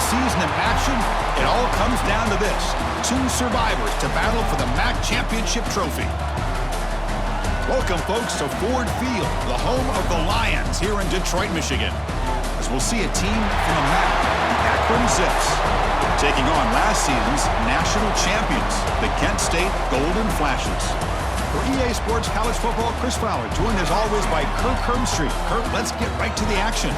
season in action, it all comes down to this. Two survivors to battle for the MAC championship trophy. Welcome, folks, to Ford Field, the home of the Lions here in Detroit, Michigan. As we'll see a team from the MAC, the Akron Zips, taking on last season's national champions, the Kent State Golden Flashes. For EA Sports College Football, Chris Fowler, joined as always by Kirk Hermstreet. Kirk, let's get right to the action.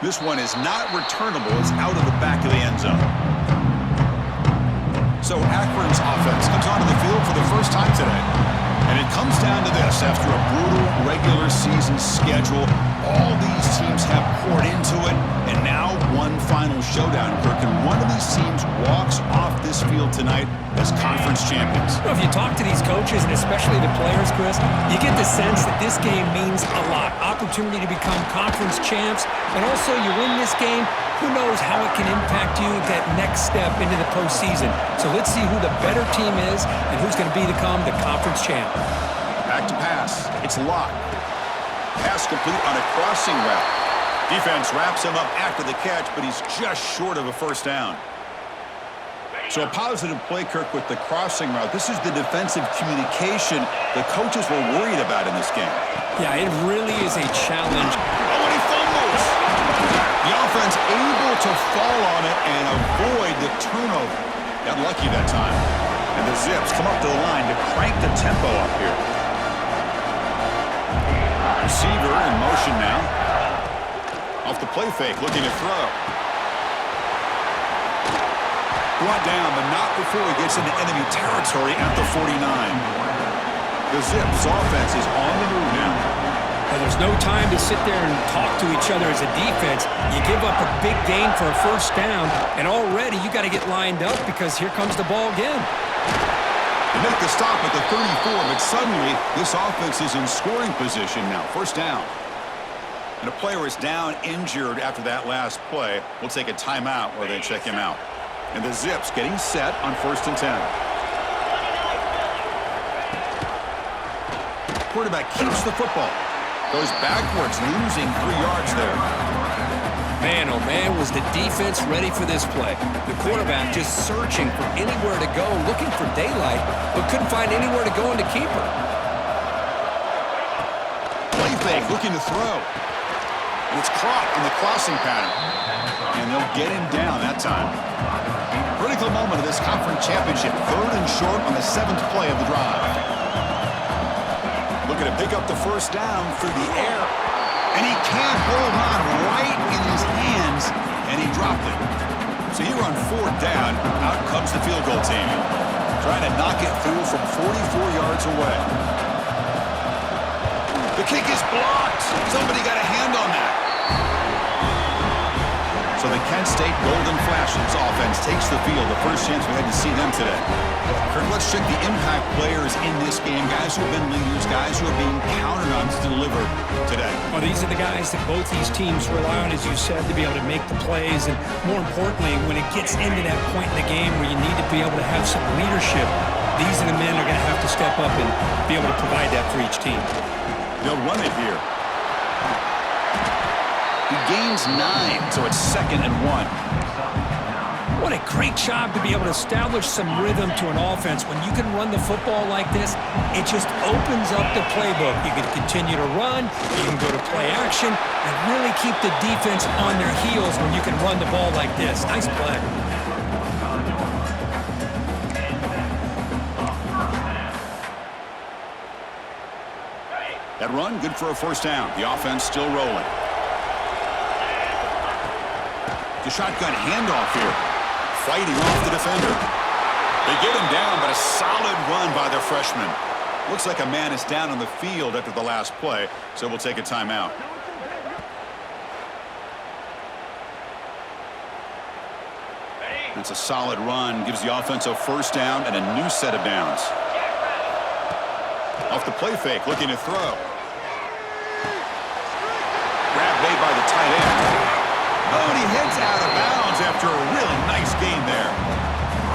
This one is not returnable. It's out of the back of the end zone. So Akron's offense comes onto the field for the first time today. And it comes down to this. After a brutal regular season schedule, all these teams have poured into it. And now one final showdown, Kirk. And one of these teams walks off this field tonight as conference champions. Well, if you talk to these coaches, and especially the players, Chris, you get the sense that this game means a lot. Opportunity to become conference champs. And also, you win this game, who knows how it can impact you that next step into the postseason. So let's see who the better team is and who's going to become the conference champ. Back to pass. It's locked. Pass complete on a crossing route. Defense wraps him up after the catch, but he's just short of a first down. So a positive play, Kirk, with the crossing route. This is the defensive communication the coaches were worried about in this game. Yeah, it really is a challenge. Oh, and he fumbles. The offense able to fall on it and avoid the turnover. Got lucky that time. And the Zips come up to the line to crank the tempo up here. Receiver in motion now. Off the play fake, looking to throw. Brought down, but not before he gets into enemy territory at the 49. The Zips offense is on the move now. Well, there's no time to sit there and talk to each other as a defense. You give up a big gain for a first down, and already you got to get lined up because here comes the ball again. They make the stop at the 34, but suddenly this offense is in scoring position now. First down. And a player is down injured after that last play. We'll take a timeout or they check him out. And the Zips getting set on 1st and 10. Quarterback keeps the football. Goes backwards, losing 3 yards there. Man, oh man, was the defense ready for this play. The quarterback just searching for anywhere to go, looking for daylight, but couldn't find anywhere to go into keeper. Play fake, looking to throw. And it's caught in the crossing pattern. And they'll get him down that time. Critical moment of this conference championship. 3rd and short on the 7th play of the drive. Looking to pick up the first down through the air. And he can't hold on right in his hands. And he dropped it. So here on 4th down, out comes the field goal team. Trying to knock it through from 44 yards away. The kick is blocked. Somebody got a hand on that. So the Kent State Golden Flashes offense takes the field. The first chance we had to see them today. Kirk, let's check the impact players in this game. Guys who have been leaders, guys who are being counted on to deliver today. Well, these are the guys that both these teams rely on, as you said, to be able to make the plays. And more importantly, when it gets into that point in the game where you need to be able to have some leadership, these are the men who are going to have to step up and be able to provide that for each team. They'll run it here. He gains 9, so it's 2nd and 1. What a great job to be able to establish some rhythm to an offense. When you can run the football like this, it just opens up the playbook. You can continue to run, you can go to play action, and really keep the defense on their heels when you can run the ball like this. Nice play. That run, good for a first down. The offense still rolling. The shotgun handoff here. Fighting off the defender. They get him down, but a solid run by their freshman. Looks like a man is down on the field after the last play, so we'll take a timeout. That's a solid run. Gives the offense a first down and a new set of downs. Off the play fake, looking to throw. Grab made by the tight end. Oh, and he heads out of bounds after a really nice game there.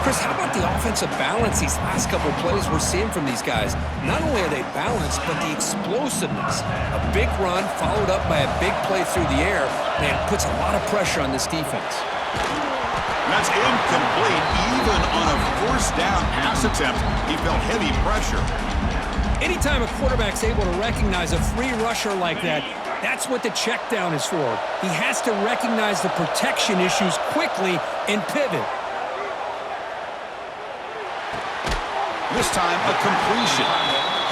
Chris, how about the offensive balance these last couple of plays we're seeing from these guys? Not only are they balanced, but the explosiveness. A big run followed up by a big play through the air, man, puts a lot of pressure on this defense. That's incomplete. Even on a first down pass attempt, he felt heavy pressure. Anytime a quarterback's able to recognize a free rusher like that, that's what the check down is for. He has to recognize the protection issues quickly and pivot. This time, a completion.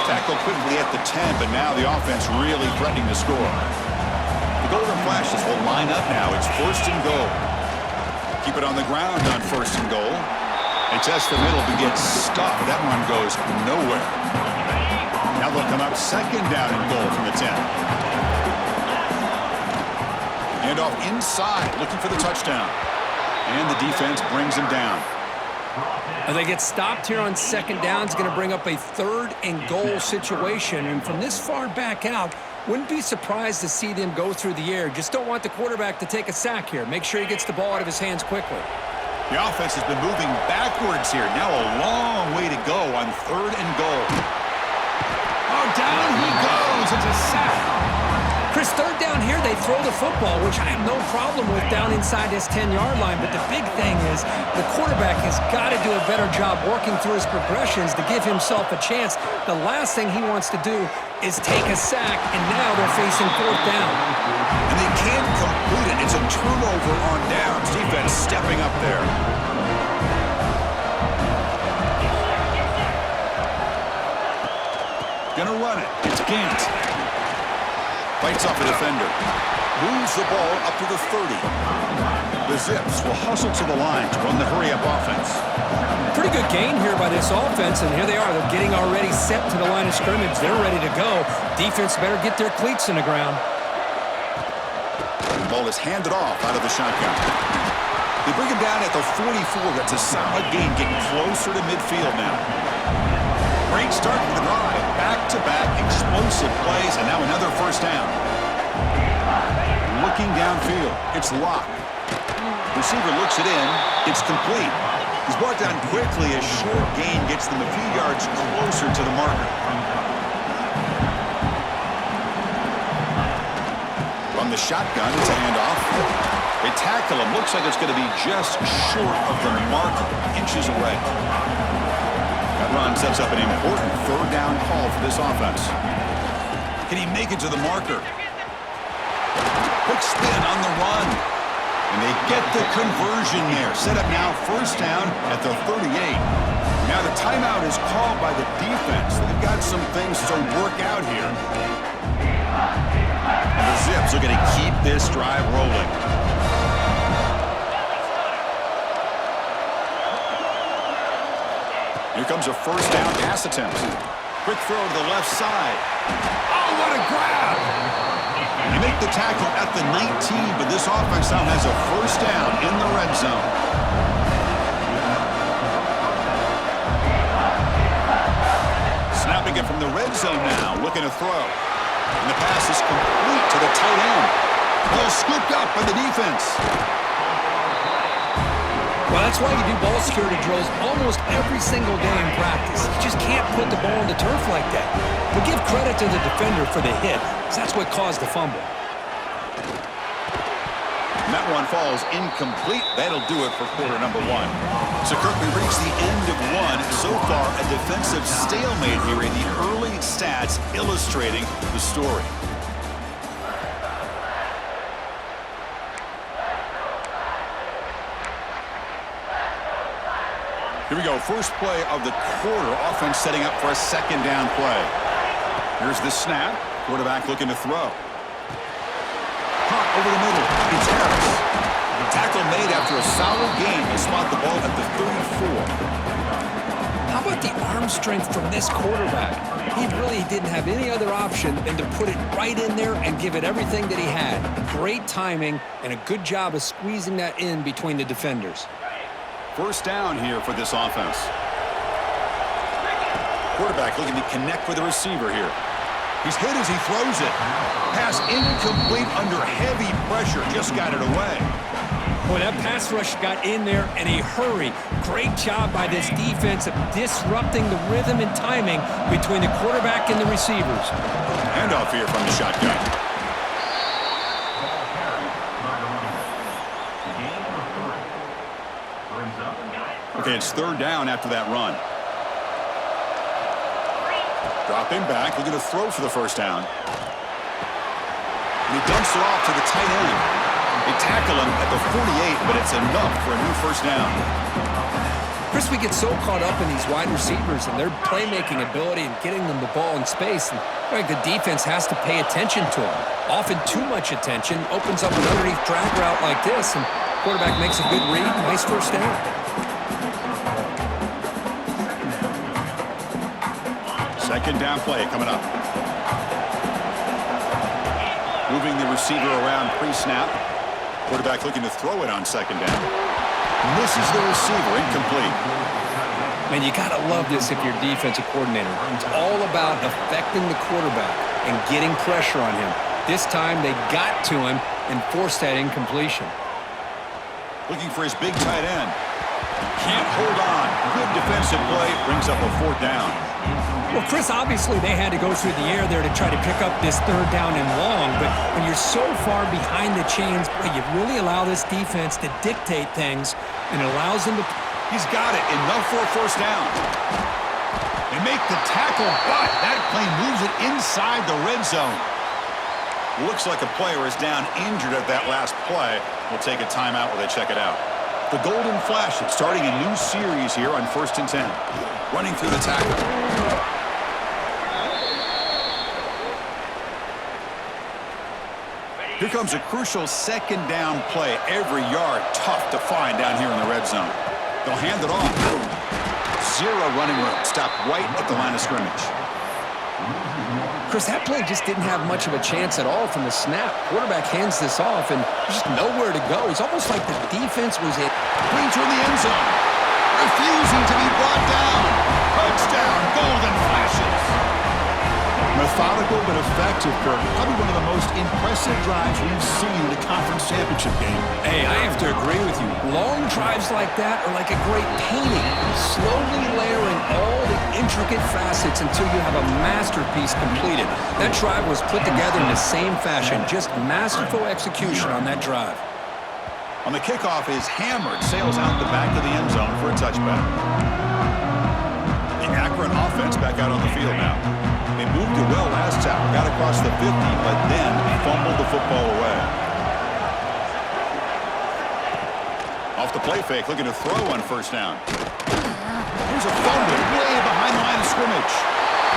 Tackle quickly at the 10, but now the offense really threatening to score. The Golden Flashes will line up now. It's first and goal. Keep it on the ground on first and goal. They test the middle to get stuffed. That one goes nowhere. Now they'll come up second down and goal from the 10. Hand off inside, looking for the touchdown. And the defense brings him down. They get stopped here on second down. It's going to bring up a third and goal situation. And from this far back out, wouldn't be surprised to see them go through the air. Just don't want the quarterback to take a sack here. Make sure he gets the ball out of his hands quickly. The offense has been moving backwards here. Now a long way to go on third and goal. Oh, down he goes. It's a sack. Chris, third down here, they throw the football, which I have no problem with down inside this 10-yard line. But the big thing is the quarterback has got to do a better job working through his progressions to give himself a chance. The last thing he wants to do is take a sack, and now they're facing fourth down. And they can't complete it. It's a turnover on downs. Defense stepping up there. Gonna run it. It's Gant. Fights off a defender. Moves the ball up to the 30. The Zips will hustle to the line to run the hurry-up offense. Pretty good gain here by this offense, and here they are. They're getting already set to the line of scrimmage. They're ready to go. Defense better get their cleats in the ground. The ball is handed off out of the shotgun. They bring him down at the 44. That's a solid gain, getting closer to midfield now. Great start for the drive. Back-to-back explosive plays, and now another first down. Looking downfield. It's locked. Receiver looks it in. It's complete. He's brought down quickly. A short gain gets them a few yards closer to the marker. From the shotgun, it's a handoff. They tackle him. Looks like it's going to be just short of the marker, inches away. That run sets up an important third down call for this offense. Can he make it to the marker? Quick spin on the run. And they get the conversion there. Set up now first down at the 38. Now the timeout is called by the defense. They've got some things to work out here. And the Zips are going to keep this drive rolling. Here comes a first down pass attempt. Quick throw to the left side. Oh, what a grab! They make the tackle at the 19, but this offense now has a first down in the red zone. Snapping it from the red zone now, looking to throw. And the pass is complete to the tight end. Ball scooped up by the defense. Well, that's why you do ball security drills almost every single day in practice. You just can't put the ball on the turf like that. But give credit to the defender for the hit, because that's what caused the fumble. And that one falls incomplete. That'll do it for quarter number one. So, Kirk, we reach the end of one. So far, a defensive stalemate here in the early stats illustrating the story. Here we go, first play of the quarter. Offense setting up for a second down play. Here's the snap. Quarterback looking to throw. Caught over the middle. It's Harris. Tackle made after a solid gain. They spot the ball at the 34. How about the arm strength from this quarterback. He really didn't have any other option than to put it right in there and give it everything that he had. Great timing and a good job of squeezing that in between the defenders. First down here for this offense. Quarterback looking to connect with the receiver here. He's hit as he throws it. Pass incomplete under heavy pressure. Just got it away. Boy, that pass rush got in there in a hurry. Great job by this defense of disrupting the rhythm and timing between the quarterback and the receivers. Handoff here from the shotgun. Okay, it's third down after that run. Drop him back, looking to throw for the first down. And he dumps it off to the tight end. They tackle him at the 48, but it's enough for a new first down. Chris, we get so caught up in these wide receivers and their playmaking ability and getting them the ball in space. And like, the defense has to pay attention to them. Often too much attention opens up an underneath drag route like this, and quarterback makes a good read. Nice first down. Second down play coming up. Moving the receiver around pre-snap. Quarterback looking to throw it on second down. Misses the receiver, incomplete. Man, you got to love this if you're defensive coordinator. It's all about affecting the quarterback and getting pressure on him. This time they got to him and forced that incompletion. Looking for his big tight end. Can't hold on. Good defensive play. Brings up a fourth down. Well, Chris, obviously they had to go through the air there to try to pick up this third down and long, but when you're so far behind the chains, boy, you really allow this defense to dictate things, and it allows them to... He's got it. Enough for a first down. They make the tackle, but that play moves it inside the red zone. Looks like a player is down injured at that last play. We'll take a timeout while they check it out. The Golden Flash is starting a new series here on 1st and 10. Running through the tackle. Here comes a crucial second down play. Every yard tough to find down here in the red zone. They'll hand it off. Zero running room. Stopped right at the line of scrimmage. Chris, that play just didn't have much of a chance at all from the snap. Quarterback hands this off, and there's just nowhere to go. It's almost like the defense was in. Brings her in the end zone. Refusing to be brought down. Touchdown, Golden Flashes. Methodical but effective, Kirk. Probably one of the most impressive drives we've seen in the conference championship game. Hey, I have to agree with you. Long drives like that are like a great painting. Slowly layering all the intricate facets until you have a masterpiece completed. That drive was put together in the same fashion. Just masterful execution on that drive. On the kickoff is hammered. Sails out the back of the end zone for a touchback. The Akron offense back out on the field now. They moved it well last time, got across the 50, but then fumbled the football away. Off the play fake, looking to throw on first down. Here's a fumble way behind the line of scrimmage.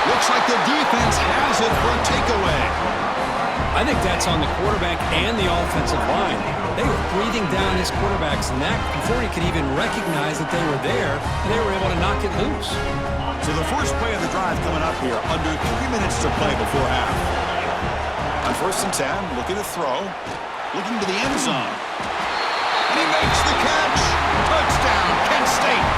Looks like the defense has it for a takeaway. I think that's on the quarterback and the offensive line. They were breathing down his quarterback's neck before he could even recognize that they were there, and they were able to knock it loose. So the first play of the drive coming up here, under 3 minutes to play before half. On 1st and 10, looking to throw, looking to the end zone. And he makes the catch. Touchdown, Kent State.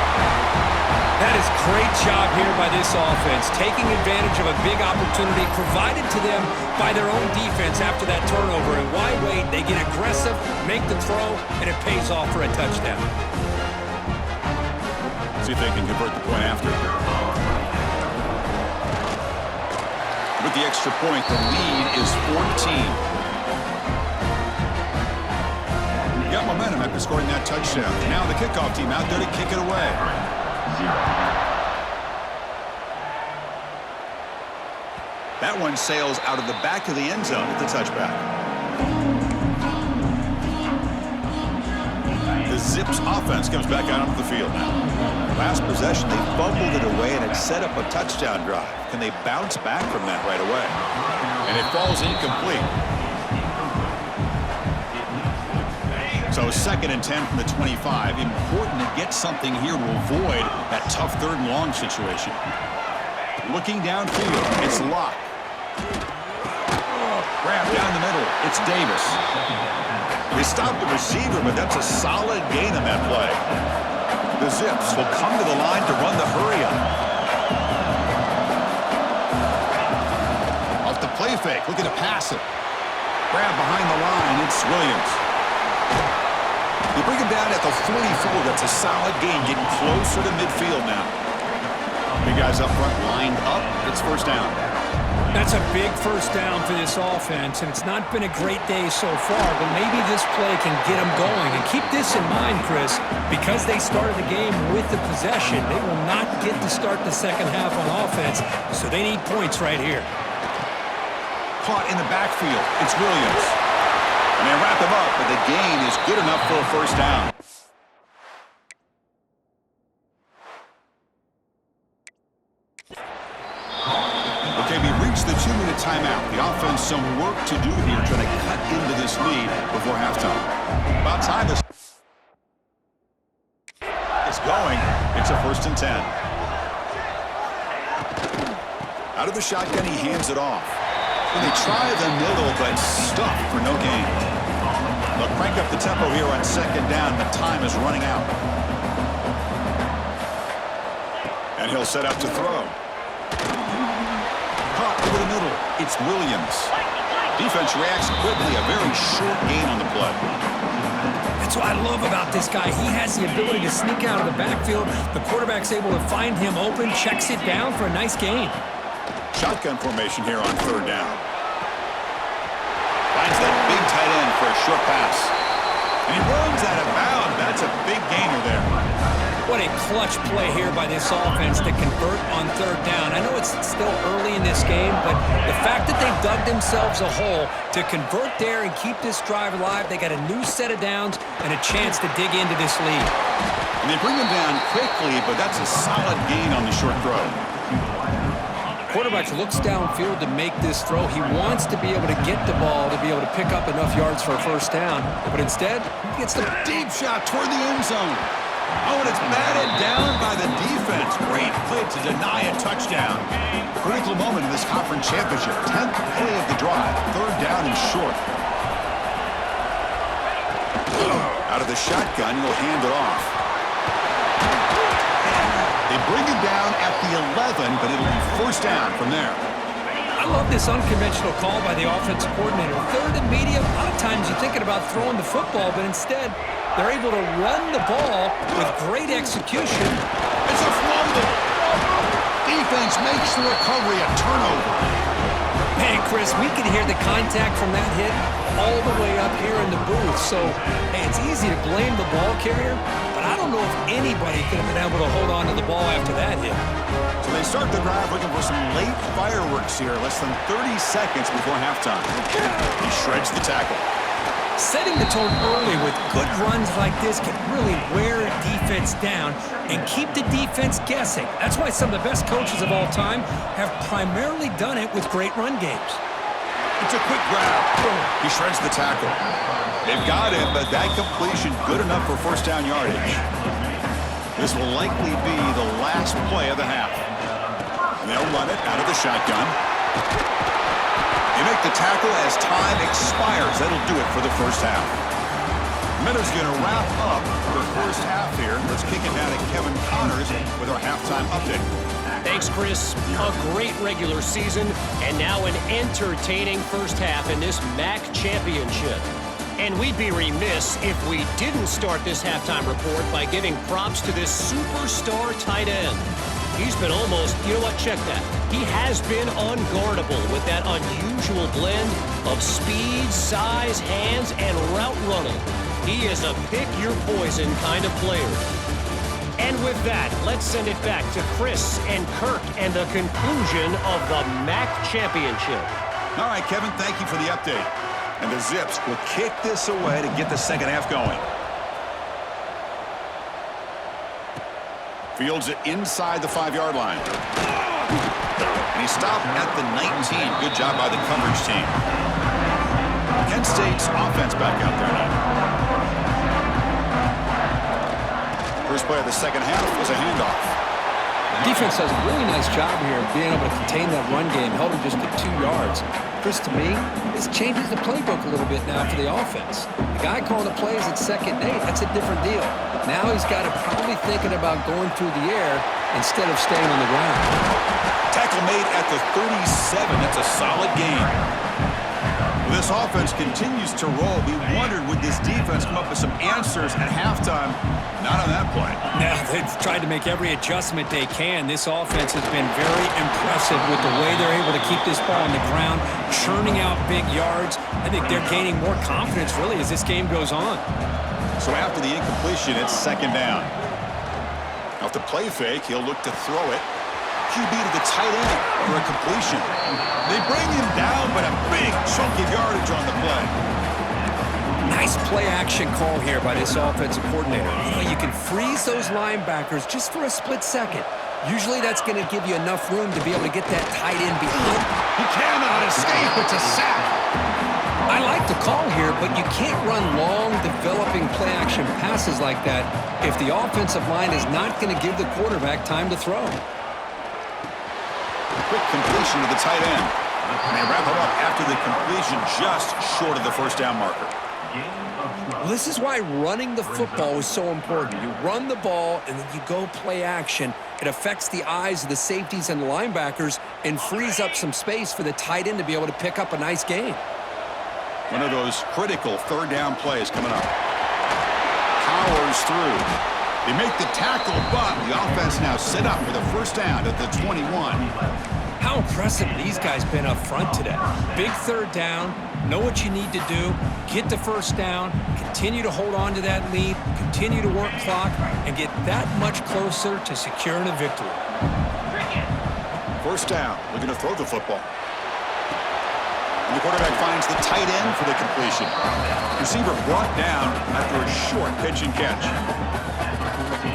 That is great job here by this offense, taking advantage of a big opportunity provided to them by their own defense after that turnover. And why wait? They get aggressive, make the throw, and it pays off for a touchdown. See if they can convert the point after. With the extra point, the lead is 14. Got momentum after scoring that touchdown. Now the kickoff team out there to kick it away. That one sails out of the back of the end zone at the touchback. The Zips offense comes back out onto the field now. Last possession, they fumbled it away, and it set up a touchdown drive. Can they bounce back from that right away? And it falls incomplete. So 2nd and 10 from the 25. Important to get something here to avoid that tough 3rd and long situation. Looking downfield, it's Locke. Grab down the middle, it's Davis. They stopped the receiver, but that's a solid gain on that play. The Zips will come to the line to run the hurry-up. Off the play fake, looking to pass it. Grab behind the line, it's Williams. They bring him down at the 44. That's a solid gain, getting closer to midfield now. Big guys up front lined up. It's 1st down. That's a big 1st down for this offense, and it's not been a great day so far, but maybe this play can get them going. And keep this in mind, Chris, because they started the game with the possession, they will not get to start the 2nd half on offense, so they need points right here. Caught in the backfield. It's Williams. And they wrap him up, but the gain is good enough for a 1st down. Okay, we reached the 2-minute timeout. The offense some work to do here, trying to cut into this lead before halftime. About time it's going. It's a 1st and 10. Out of the shotgun, he hands it off. And they try the middle, but stuffed for no gain. They'll crank up the tempo here on 2nd down. The time is running out. And he'll set up to throw. Caught over the middle. It's Williams. Defense reacts quickly. A very short gain on the play. That's what I love about this guy. He has the ability to sneak out of the backfield. The quarterback's able to find him open, checks it down for a nice gain. Shotgun formation here on 3rd down. Finds that big tight end for a short pass. And he runs out of bounds. That's a big gainer there. What a clutch play here by this offense to convert on 3rd down. I know it's still early in this game, but the fact that they've dug themselves a hole to convert there and keep this drive alive, they got a new set of downs and a chance to dig into this lead. And they bring him down quickly, but that's a solid gain on the short throw. Quarterback looks downfield to make this throw. He wants to be able to get the ball to be able to pick up enough yards for a 1st down, but instead, he gets the deep shot toward the end zone. Oh, and it's batted down by the defense. Great play to deny a touchdown. Critical moment in this conference championship. 10th play of the drive. 3rd down and short. Out of the shotgun, he'll hand it off. They bring him down at the 11, but it'll be 1st down from there. I love this unconventional call by the offensive coordinator. 3rd and medium, a lot of times you're thinking about throwing the football, but instead they're able to run the ball with great execution. It's a fumble. Defense makes the recovery a turnover. Man, Chris, we can hear the contact from that hit all the way up here in the booth. So, hey, it's easy to blame the ball carrier, but I don't know if anybody could have been able to hold on to the ball after that hit. So they start the drive looking for some late fireworks here, less than 30 seconds before halftime. He shreds the tackle. Setting the tone early with good runs like this can really wear a defense down and keep the defense guessing. That's why some of the best coaches of all time have primarily done it with great run games. It's a quick grab. He shreds the tackle. They've got him, but that completion good enough for 1st down yardage. This will likely be the last play of the half. And they'll run it out of the shotgun. They make the tackle as time expires. That'll do it for the 1st half. Meadows going to wrap up the 1st half here. Let's kick it down to Kevin Connors with our halftime update. Thanks, Chris. A great regular season, and now an entertaining 1st half in this MAC championship. And we'd be remiss if we didn't start this halftime report by giving props to this superstar tight end. He's been almost, you know what, check that. He has been unguardable with that unusual blend of speed, size, hands, and route running. He is a pick-your-poison kind of player. And with that, let's send it back to Chris and Kirk and the conclusion of the MAC championship. All right, Kevin, thank you for the update. And the Zips will kick this away to get the 2nd half going. Fields it inside the 5-yard line. And he stopped at the 19. Good job by the coverage team. Kent State's offense back out there now. First play of the second half was a handoff. Defense does a really nice job here of being able to contain that run game, held him just to 2 yards. Chris, to me, this changes the playbook a little bit now for the offense. The guy calling the plays at 2nd and 8, that's a different deal. Now he's got to probably thinking about going through the air instead of staying on the ground. Tackle made at the 37. That's a solid gain. This offense continues to roll. We wondered, would this defense come up with some answers at halftime? Not on that play. Now, they've tried to make every adjustment they can. This offense has been very impressive with the way they're able to keep this ball on the ground, churning out big yards. I think they're gaining more confidence, really, as this game goes on. So after the incompletion, it's 2nd down. Off the play fake, he'll look to throw it. QB to the tight end for a completion. They bring him down, but a big chunk of yardage on the play. Nice play-action call here by this offensive coordinator. You know, you can freeze those linebackers just for a split second. Usually that's going to give you enough room to be able to get that tight end behind. He cannot escape. It's a sack. I like the call here, but you can't run long, developing play-action passes like that if the offensive line is not going to give the quarterback time to throw. Quick completion to the tight end. And they wrap it up after the completion just short of the first down marker. Well, this is why running the football is so important. You run the ball, and then you go play action. It affects the eyes of the safeties and the linebackers and frees up some space for the tight end to be able to pick up a nice gain. One of those critical 3rd down plays coming up. Powers through. They make the tackle, but the offense now set up for the first down at the 21. How impressive these guys been up front today. Big 3rd down, know what you need to do, get the first down, continue to hold on to that lead, continue to work clock, and get that much closer to securing a victory. First down, looking to throw the football. And the quarterback finds the tight end for the completion. Receiver brought down after a short pitch and catch.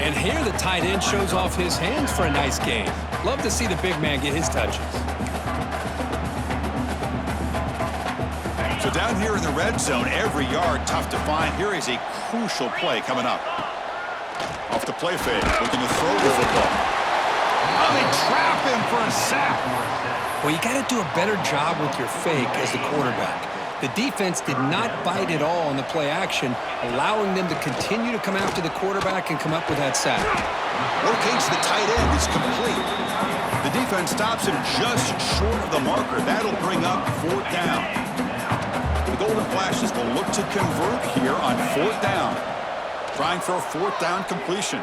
And here the tight end shows off his hands for a nice game. Love to see the big man get his touches. So down here in the red zone, every yard tough to find. Here is a crucial play coming up. Off the play fake, looking to throw the football. Oh, they trap him for a sack. Well, you got to do a better job with your fake as the quarterback. The defense did not bite at all on the play action, allowing them to continue to come after the quarterback and come up with that sack. Locates the tight end. It's complete. The defense stops him just short of the marker. That'll bring up 4th down. The Golden Flashes will look to convert here on 4th down. Trying for a 4th down completion.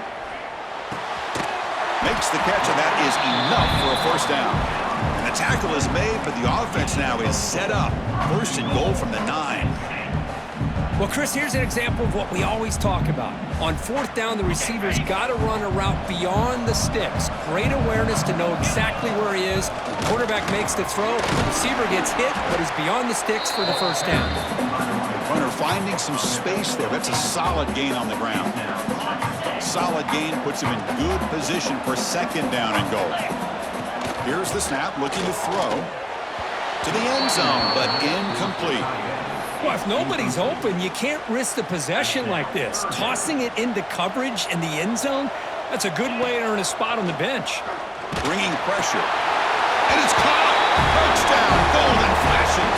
Makes the catch, and that is enough for a first down. And the tackle is made, but the offense now is set up. 1st and goal from the 9. Well, Chris, here's an example of what we always talk about. On 4th down, the receiver's got to run a route beyond the sticks. Great awareness to know exactly where he is. The quarterback makes the throw. The receiver gets hit, but is beyond the sticks for the first down. Runner finding some space there. That's a solid gain on the ground. Solid gain puts him in good position for 2nd down and goal. Here's the snap, looking to throw to the end zone, but incomplete. Well, if nobody's open, you can't risk the possession like this. Tossing it into coverage in the end zone, that's a good way to earn a spot on the bench. Bringing pressure. And it's caught! Touchdown, Golden Flashes!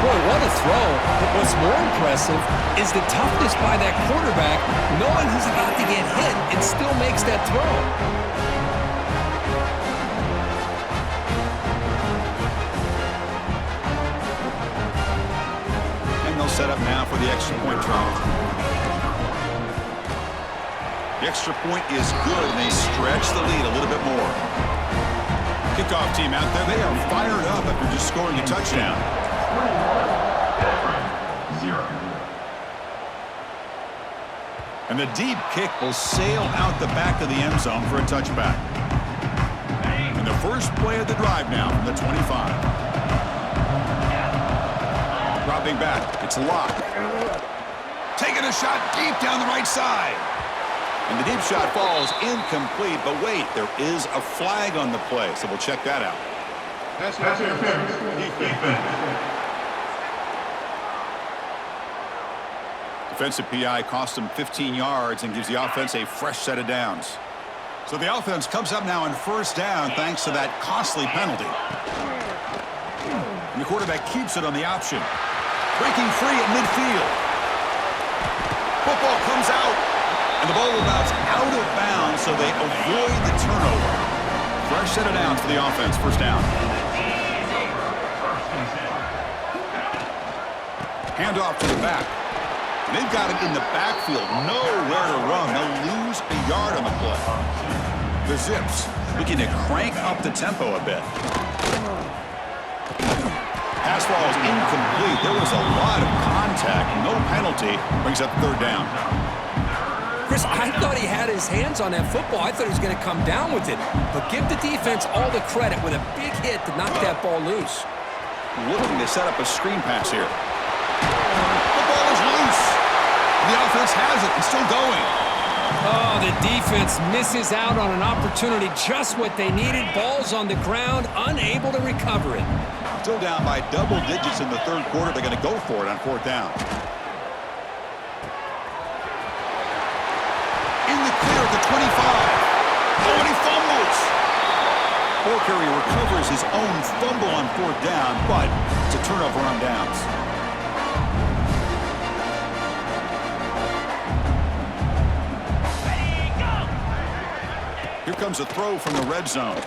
Boy, what a throw. But what's more impressive is the toughness by that quarterback, knowing he's about to get hit and still makes that throw. Set up now for the extra point try. The extra point is good, and they stretch the lead a little bit more. Kickoff team out there, they are fired up after just scoring a touchdown. And the deep kick will sail out the back of the end zone for a touchback. And the first play of the drive now from the 25. Dropping back, it's locked. Taking a shot deep down the right side. And the deep shot falls incomplete, but wait, there is a flag on the play, so we'll check that out. That's interference. Defense. Defensive PI cost them 15 yards and gives the offense a fresh set of downs. So the offense comes up now on first down thanks to that costly penalty. And the quarterback keeps it on the option. Breaking free at midfield. Football comes out. And the ball will bounce out of bounds, so they avoid the turnover. Fresh set of downs for the offense. First down. Handoff to the back. They've got it in the backfield. Nowhere to run. They'll lose a yard on the play. The Zips looking to crank up the tempo a bit. Pass ball is incomplete. There was a lot of contact. No penalty. Brings up third down. Chris, I thought he had his hands on that football. I thought he was going to come down with it. But give the defense all the credit with a big hit to knock that ball loose. Looking to set up a screen pass here. The ball is loose. The offense has it and still going. Oh, the defense misses out on an opportunity, just what they needed. Ball's on the ground, unable to recover it. Still down by double digits in the third quarter. They're going to go for it on fourth down. In the clear at the 25. Oh, and he fumbles. Curry recovers his own fumble on fourth down, but it's a turnover on downs. Here comes a throw from the red zone.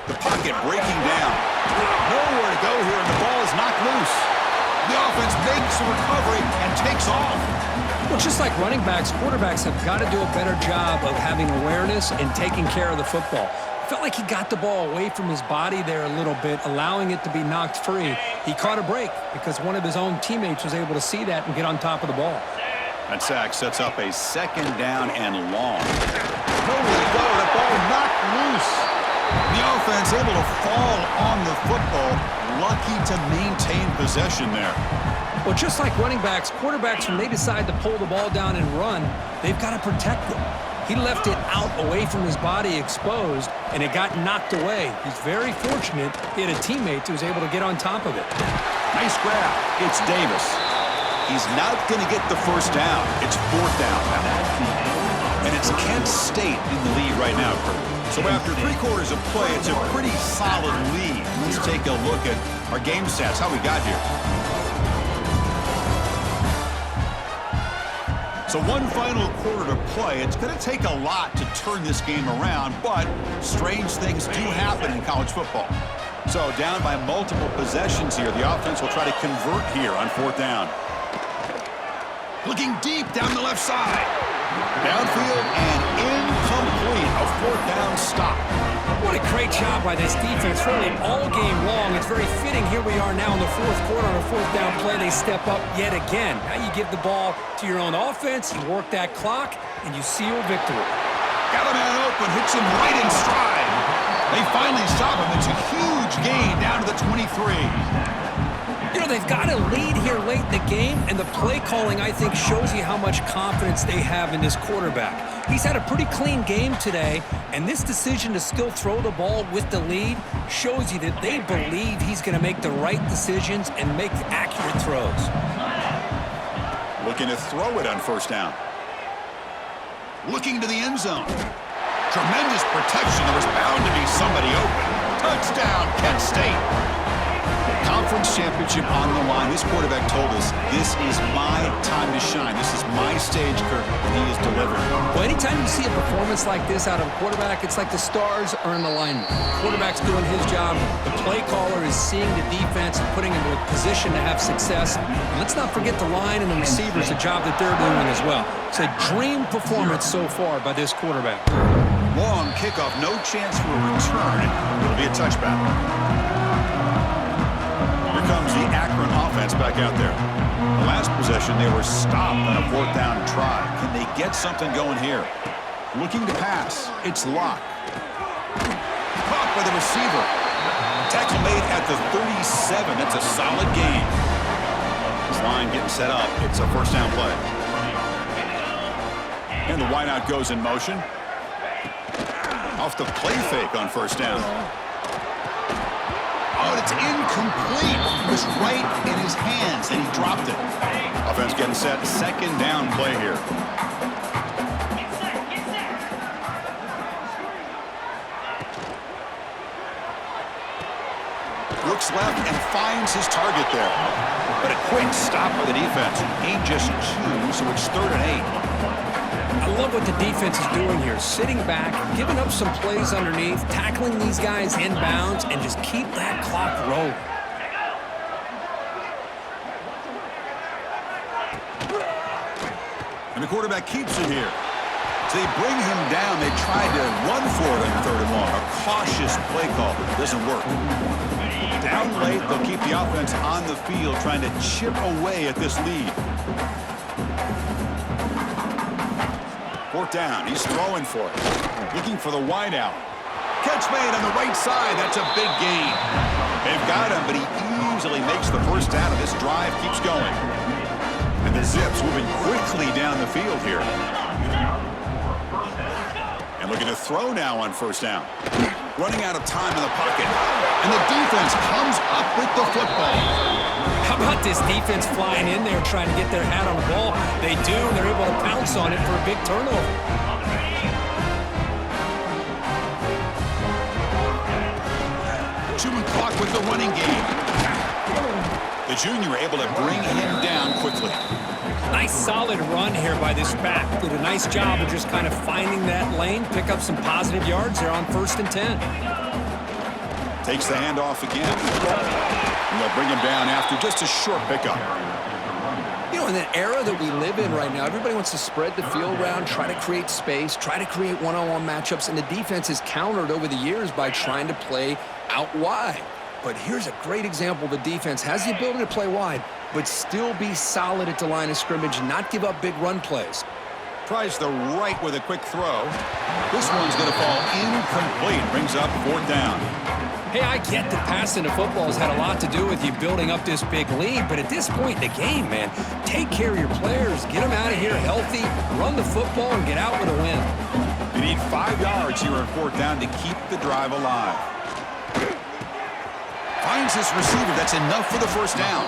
The pocket breaking down. Nowhere to go here, and the ball is knocked loose. The offense makes the recovery and takes off. Well, just like running backs, quarterbacks have got to do a better job of having awareness and taking care of the football. Felt like he got the ball away from his body there a little bit, allowing it to be knocked free. He caught a break because one of his own teammates was able to see that and get on top of the ball. That sack sets up a second down and long. Nowhere to go. The ball knocked loose. The offense able to fall on the football. Lucky to maintain possession there. Well, just like running backs, quarterbacks, when they decide to pull the ball down and run, they've got to protect it. He left it out away from his body exposed, and it got knocked away. He's very fortunate he had a teammate who was able to get on top of it. Nice grab. It's Davis. He's not going to get the first down. It's fourth down now. And it's Kent State in the lead right now, Kurt. So after 3 quarters of play, it's a pretty solid lead. Let's take a look at our game stats, how we got here. So one final quarter to play. It's going to take a lot to turn this game around, but strange things do happen in college football. So down by multiple possessions here. The offense will try to convert here on fourth down. Looking deep down the left side. Downfield and incomplete. A fourth down stop. What a great job by this defense, really all game long. It's very fitting. Here we are now in the fourth quarter on a fourth down play. They step up yet again. Now you give the ball to your own offense, you work that clock, and you seal victory. Got a man open, hits him right in stride. They finally stop him. It's a huge gain down to the 23. You know, they've got a lead here late in the game, and the play calling, I think, shows you how much confidence they have in this quarterback. He's had a pretty clean game today, and this decision to still throw the ball with the lead shows you that they believe he's going to make the right decisions and make accurate throws. Looking to throw it on first down. Looking to the end zone. Tremendous protection. There was bound to be somebody open. Touchdown, Kent State. Conference championship on the line. This quarterback told us, this is my time to shine. This is my stage, Kirk, and he is delivering. Well, anytime you see a performance like this out of a quarterback, it's like the stars are in alignment. The quarterback's doing his job. The play caller is seeing the defense and putting him in a position to have success. And let's not forget the line and the receivers, the job that they're doing as well. It's a dream performance so far by this quarterback. Long kickoff, no chance for a return. It'll be a touchback. Comes the Akron offense back out there. The last possession, they were stopped on a fourth down try. Can they get something going here? Looking to pass. It's Locke. Caught by the receiver. Tackle made at the 37. That's a solid gain. This line getting set up. It's a first down play. And the wideout goes in motion. Off the play fake on first down. Oh, and it's incomplete. It was right in his hands, and he dropped it. Offense getting set. Second down play here. Looks left and finds his target there. But a quick stop by the defense. Gain just 2, so it's 3rd and 8. I love what the defense is doing here. Sitting back, giving up some plays underneath, tackling these guys inbounds, and just keep that clock rolling. And the quarterback keeps it here. So they bring him down. They tried to run for it on 3rd and 1. A cautious play call. Doesn't work. Down late, they'll keep the offense on the field trying to chip away at this lead. 4th down. He's throwing for it. Looking for the wideout. Catch made on the right side. That's a big gain. They've got him, but he easily makes the first down, and this drive keeps going. And the Zips moving quickly down the field here. And looking to throw now on 1st down. Running out of time in the pocket. And the defense comes up with the football. How about this defense flying in there trying to get their hat on the ball? They do, and they're able to pounce on it for a big turnover. Chewing clock with the running game. The junior able to bring him down quickly. Nice solid run here by this back. Did a nice job of just kind of finding that lane, pick up some positive yards there on 1st and 10. Takes the handoff again. And they'll bring him down after just a short pickup. You know, in that era that we live in right now, everybody wants to spread the field around, try to create space, try to create one-on-one matchups, and the defense has countered over the years by trying to play out wide. But here's a great example. The defense has the ability to play wide, but still be solid at the line of scrimmage, not give up big run plays. Tries the right with a quick throw. This one's going to fall incomplete. Brings up 4th down. Hey, I get that passing the football has had a lot to do with you building up this big lead, but at this point in the game, man, take care of your players, get them out of here healthy, run the football, and get out with a win. They need 5 yards here on 4th down to keep the drive alive. Finds this receiver. That's enough for the 1st down.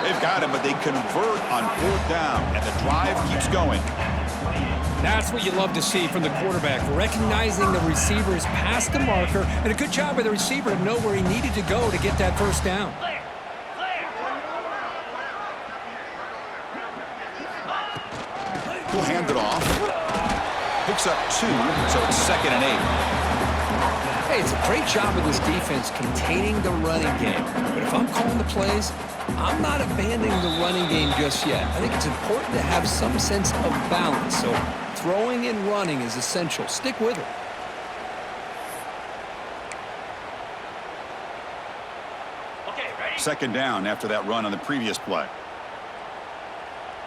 They've got him, but they convert on 4th down, and the drive keeps going. That's what you love to see from the quarterback, recognizing the receiver is past the marker, and a good job by the receiver to know where he needed to go to get that 1st down. He'll hand it off. Picks up 2, so it's 2nd and 8. Hey, it's a great job of this defense containing the running game. But if I'm calling the plays, I'm not abandoning the running game just yet. I think it's important to have some sense of balance. So throwing and running is essential. Stick with it. Okay, ready? 2nd down after that run on the previous play.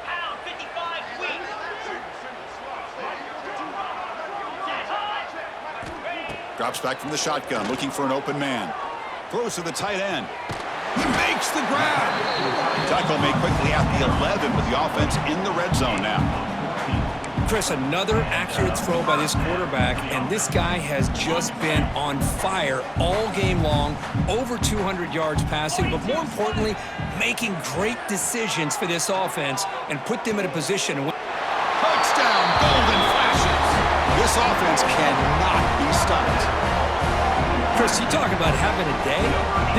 Pound 55 weak. Drops back from the shotgun, looking for an open man. Throws to the tight end. He makes the grab. Tackle made quickly at the 11, but the offense in the red zone now. Chris, another accurate throw by this quarterback, and this guy has just been on fire all game long, over 200 yards passing, but more importantly, making great decisions for this offense and put them in a position to win. Touchdown, golden flashes. This offense cannot be stopped. Chris, you talk about having a day.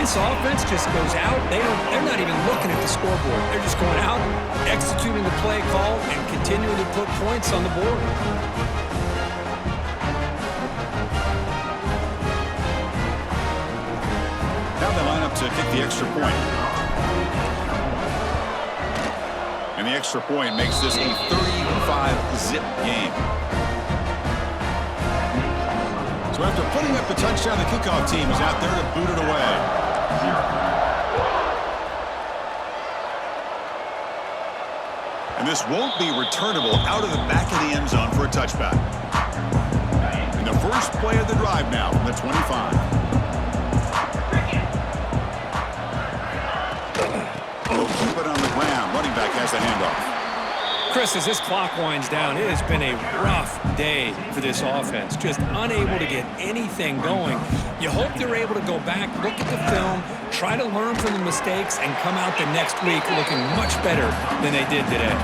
This offense just goes out. They're not even looking at the scoreboard. They're just going out, executing the play call, and continuing to put points on the board. Now they line up to kick the extra point. And the extra point makes this a 35-zip game. So after putting up the touchdown, the kickoff team is out there to boot it away. And this won't be returnable out of the back of the end zone for a touchback. And the first play of the drive now from the 25. They'll keep it on the ground. Running back has the handoff. Chris, as this clock winds down, it has been a rough day for this offense. Just unable to get anything going. You hope they're able to go back, look at the film, try to learn from the mistakes, and come out the next week looking much better than they did today.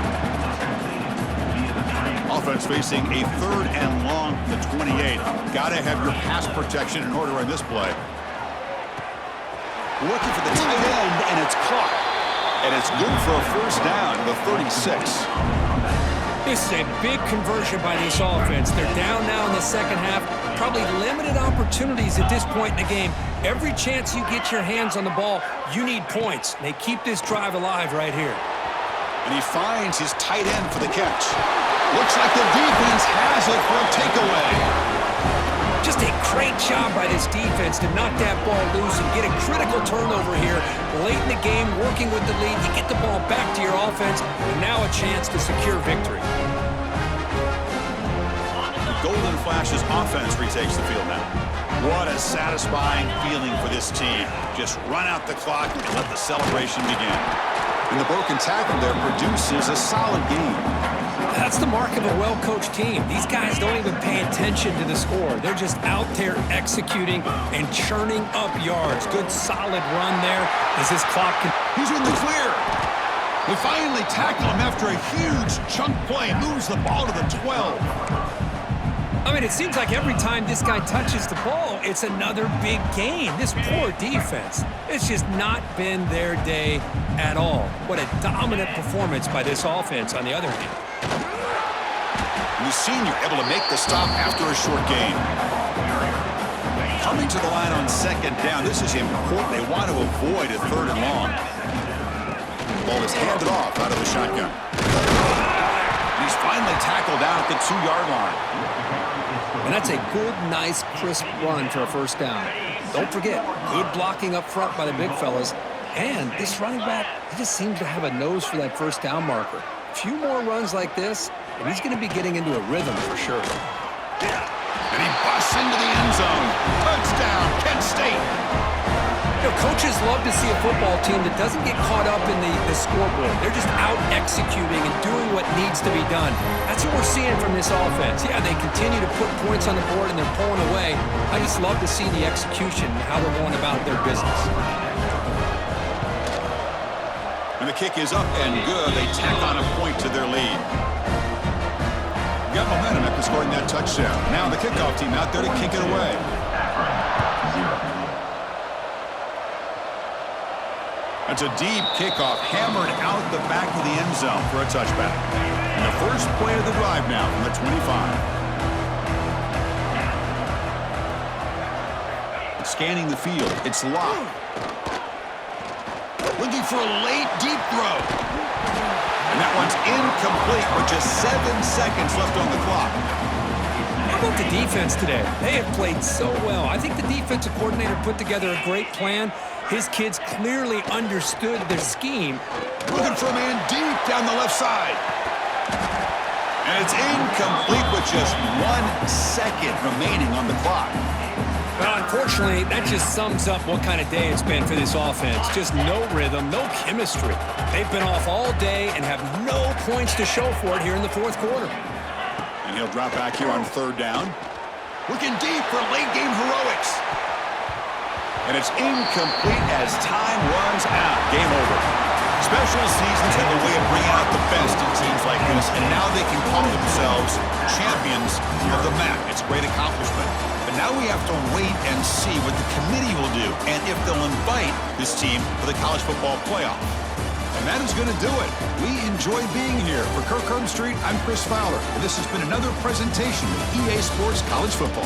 Offense facing a 3rd and long from the 28. Got to have your pass protection in order on this play. Looking for the tight end, and it's caught. And it's good for a first down, the 36. This is a big conversion by this offense. They're down now in the second half. Probably limited opportunities at this point in the game. Every chance you get your hands on the ball, you need points. They keep this drive alive right here. And he finds his tight end for the catch. Looks like the defense has it for a takeaway. Just a great job by this defense to knock that ball loose and get a critical turnover here late in the game, working with the lead. You get the ball back to your offense, and now a chance to secure victory. The Golden Flash's offense retakes the field now. What a satisfying feeling for this team. Just run out the clock and let the celebration begin. And the broken tackle there produces a solid game. That's the mark of a well-coached team. These guys don't even pay attention to the score. They're just out there executing and churning up yards. Good, solid run there as this clock can... He's in the clear. They finally tackle him after a huge chunk play. Moves the ball to the 12. I mean, it seems like every time this guy touches the ball, it's another big gain. This poor defense, it's just not been their day at all. What a dominant performance by this offense on the other hand. And the senior able to make the stop after a short gain. Coming to the line on 2nd down, this is important. They want to avoid a 3rd and long. The ball is handed off out of the shotgun. He's finally tackled out at the 2-yard line. And that's a good, nice, crisp run for a first down. Don't forget, good blocking up front by the big fellas. And this running back, he just seems to have a nose for that first down marker. A few more runs like this, and he's going to be getting into a rhythm for sure. And he busts into the end zone. Touchdown, Kent State. You know, coaches love to see a football team that doesn't get caught up in the scoreboard. They're just out executing and doing what needs to be done. That's what we're seeing from this offense. Yeah, they continue to put points on the board and they're pulling away. I just love to see the execution and how they're going about their business. And the kick is up and good. They tack on a point to their lead. Got momentum after scoring that touchdown. Now the kickoff team out there to kick it away. That's a deep kickoff, hammered out the back of the end zone for a touchback. And the first play of the drive now from the 25. Scanning the field, it's locked. Looking for a late, deep throw. And that one's incomplete with just 7 seconds left on the clock. How about the defense today? They have played so well. I think the defensive coordinator put together a great plan. His kids clearly understood their scheme. Looking for a man deep down the left side. And it's incomplete with just 1 second remaining on the clock. Well, unfortunately, that just sums up what kind of day it's been for this offense. Just no rhythm, no chemistry. They've been off all day and have no points to show for it here in the 4th quarter. And he'll drop back here on 3rd down. Looking deep for late game heroics. And it's incomplete as time runs out. Game over. Special seasons have a way of bringing out the best in teams like this, and now they can call themselves champions of the MAC. It's a great accomplishment. But now we have to wait and see what the committee will do and if they'll invite this team to the college football playoff. And that is going to do it. We enjoy being here. For Kirk Street, I'm Chris Fowler, and this has been another presentation of EA Sports College Football.